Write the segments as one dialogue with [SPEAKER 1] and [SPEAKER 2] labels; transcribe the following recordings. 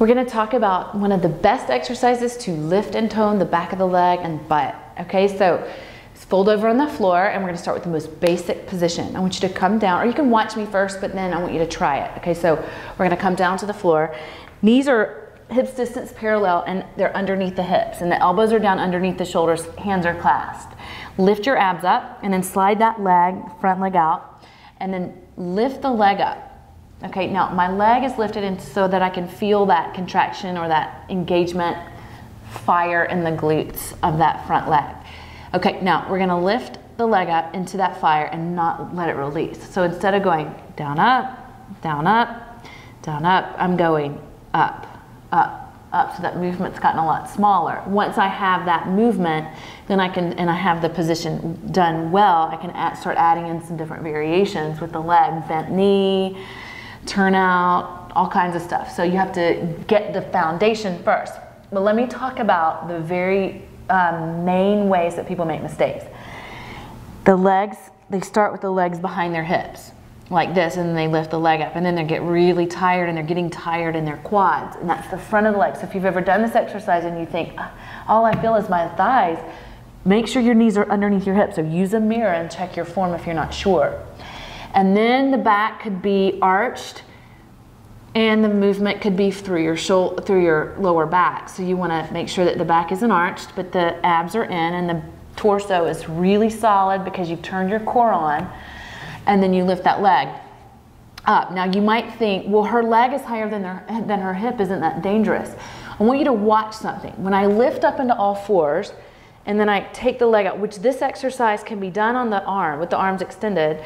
[SPEAKER 1] We're gonna talk about one of the best exercises to lift and tone the back of the leg and butt. Okay, so fold over on the floor and we're gonna start with the most basic position. I want you to come down, or you can watch me first, but then I want you to try it. Okay, so we're gonna come down to the floor. Knees are hips distance parallel and they're underneath the hips, and the elbows are down underneath the shoulders, hands are clasped. Lift your abs up and then slide that leg, front leg out, and then lift the leg up. Okay, now my leg is lifted in so that I can feel that contraction or that engagement, fire in the glutes of that front leg. Okay, now we're gonna lift the leg up into that fire and not let it release. So instead of going down, up, down, up, down, up, I'm going up, up, up. So that movement's gotten a lot smaller. Once I have that movement, then I can, and I have the position done well, I can start adding in some different variations with the leg, bent knee, turnout, all kinds of stuff. So you have to get the foundation first. But let me talk about the very main ways that people make mistakes. The legs, they start with the legs behind their hips, like this, and then they lift the leg up, and then they get really tired, and they're getting tired in their quads, and that's the front of the leg. So if you've ever done this exercise and you think, all I feel is my thighs, make sure your knees are underneath your hips. So use a mirror and check your form if you're not sure. And then the back could be arched, and the movement could be through your shoulder, through your lower back. So you want to make sure that the back isn't arched, but the abs are in, and the torso is really solid because you've turned your core on, and then you lift that leg up. Now you might think, well, her leg is higher than her hip. Isn't that dangerous? I want you to watch something. When I lift up into all fours, and then I take the leg up, which this exercise can be done on the arm with the arms extended,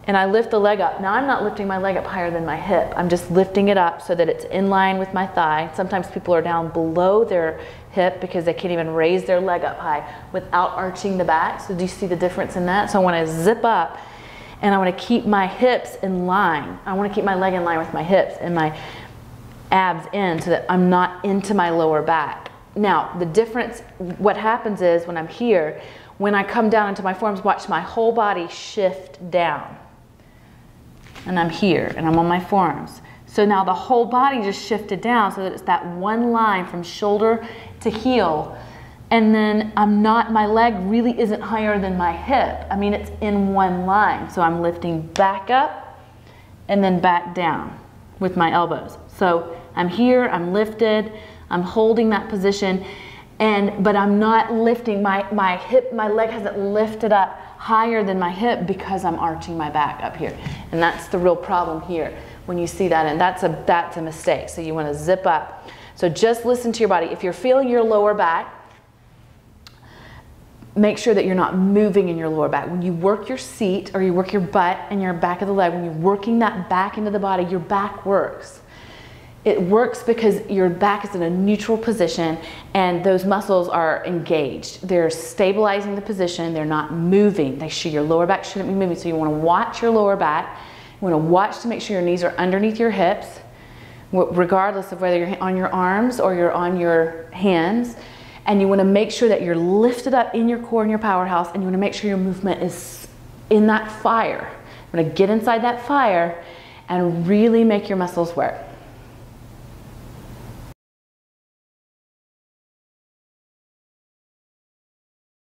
[SPEAKER 1] and I lift the leg up. Now I'm not lifting my leg up higher than my hip. I'm just lifting it up so that it's in line with my thigh. Sometimes people are down below their hip because they can't even raise their leg up high without arching the back. So do you see the difference in that? So I want to zip up, and I want to keep my hips in line. I want to keep my leg in line with my hips and my abs in so that I'm not into my lower back. Now the difference, what happens is when I'm here, when I come down into my forearms, watch my whole body shift down. And I'm here, and I'm on my forearms. So now the whole body just shifted down so that it's that one line from shoulder to heel. And then I'm not, my leg really isn't higher than my hip. I mean, it's in one line. So I'm lifting back up and then back down with my elbows. So I'm here, I'm lifted, I'm holding that position, but I'm not lifting, my leg hasn't lifted up higher than my hip because I'm arching my back up here. And that's the real problem here when you see that, and that's a mistake. So you want to zip up. So just listen to your body. If you're feeling your lower back, make sure that you're not moving in your lower back. When you work your seat or you work your butt and your back of the leg, when you're working that back into the body, your back works. It works because your back is in a neutral position and those muscles are engaged. They're stabilizing the position. They're not moving. Your lower back shouldn't be moving. So you want to watch your lower back. You want to watch to make sure your knees are underneath your hips, regardless of whether you're on your arms or you're on your hands. And you want to make sure that you're lifted up in your core and your powerhouse, and you want to make sure your movement is in that fire. You want to get inside that fire and really make your muscles work.